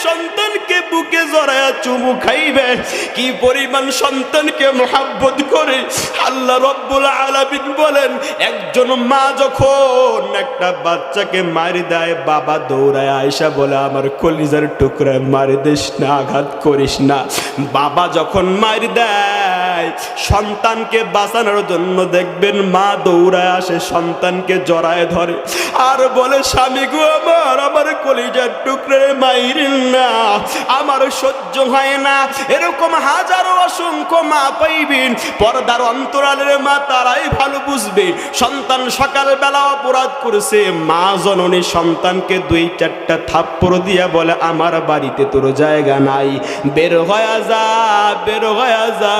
সন্তানকে বুকে জড়ায়া চুমু খাইবে, কি পরিমাণ সন্তানকে মোহাব্বত করে। আল্লাহ রব্বুল আলামিন বলেন, একজন মা যখন একটা বাচ্চাকে মারি দেয়, বাবা দৌড়ায় আয়েশা বলে, আমার কলিজার টুকরায় মারি দিস না, আঘাত করিস না। বাবা যখন মারি দেয় সন্তানকে বাঁচানোর জন্য, দেখবেন মা দৌড়ায় আসে, সন্তানকে জড়ায় ধরে আর বলে, স্বামী গো আমার, আমার কলিজার টুকরে মাইরেন না, আমার সহ্য হয় না। এরকম হাজারো অসংখ্য মা পাইবেন, পর্দার অন্তরালের মা, তারাই ভালো বুঝবে। সন্তান সকালবেলা অপরাধ করেছে, মা জননী সন্তানকে 2-4টা থাপ্পড় দিয়া বলে, আমার বাড়িতে তোর জায়গা নাই, বের হয়ে যা, বের হয়ে যা।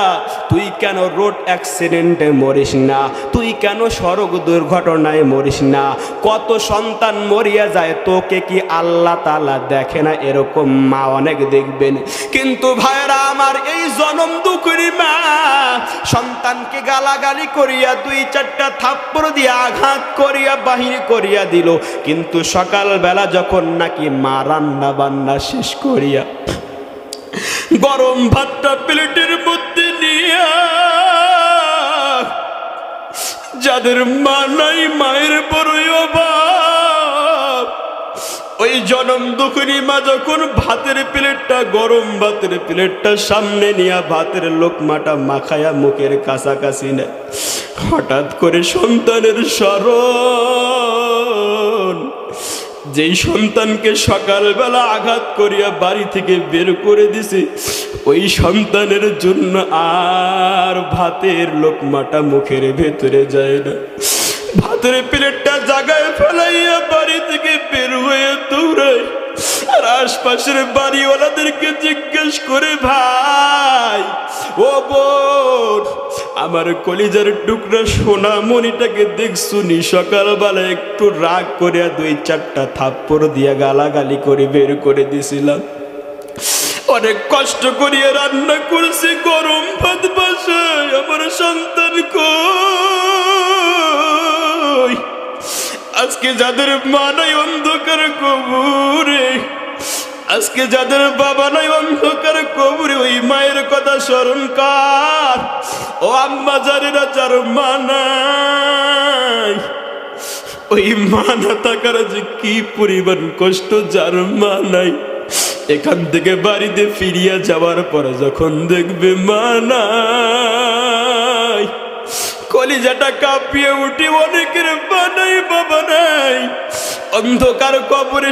তুই কেন রোড অ্যাক্সিডেন্টে মরিস না, তুই কেন সড়ক দুর্ঘটনায় মরিস না? কত সন্তান মরিয়া যায়, তোকে কি আল্লাহ তাআলা দেখে না? এরকম মা অনেক দেখবেন। কিন্তু ভাইরা আমার, এই জনম দুঃখী মা সন্তানকে গালাগালি করিয়া 2-4টা থাপ্পড় দিয়ে আঘাত করিয়া বাহির করিয়া দিল, কিন্তু সকালবেলা যখন নাকি মা রান্না বান্না শেষ করিয়া গরম ভাতটা প্লেটের মধ্যে নিয়া, যাদের মা নাই মায়ের বড়ই অভাব, ওই জনম দুঃখিনী মা যখন ভাতের প্লেটটা, গরম ভাতের প্লেটটা সামনে নিয়ে ভাতের লোকমাটা মাখায়া মুখের কাছাকাছি নেয়, হঠাৎ করে সন্তানের স্মরণ, যেই সন্তানকে সকালবেলা আঘাত করিয়া বাড়ি থেকে বের করে দিছে, ওই সন্তানের জন্য আর ভাতের লোকমাটা মুখের ভেতরে যায় না। ভাতের প্লেটটা জায়গায় ফেলাইয়া বাড়ি থেকে বের হয়ে দৌড়ায়, আর আশপাশের বাড়িওয়ালাদেরকে জিজ্ঞেস করে, ভাই ও বোন, আমার কলিজার টুকরা সোনা মনিটাকে দেখছুনি, সকালবেলা একটু রাগ করে 2-4টা থাপ্পড় দিয়া গালাগালি করে বের করে দিছিলাম, অনেক কষ্ট করিয়া রান্না করেছি, গরম ভাত বাসায়, আমার সন্তান কই? আজকে যাদের মা নাই অন্ধকার কবরে, আজকে যাদের বাবা নাই অন্ধকার কবরে, ওই মায়ের কথা স্মরণ কর। ও আম্মা জানেরা, যার মা নাই, ওই মা না থাকার যে কি পরিমাণ কষ্ট, যার মা নাই, এখান থেকে বাড়িতে ফিরিয়া যাওয়ার পরে যখন দেখবে মা নাই, কলিজাটা কাঁপিয়ে উঠে। অনেকের মা নাই, বাবা নাই, অন্ধকার কবরে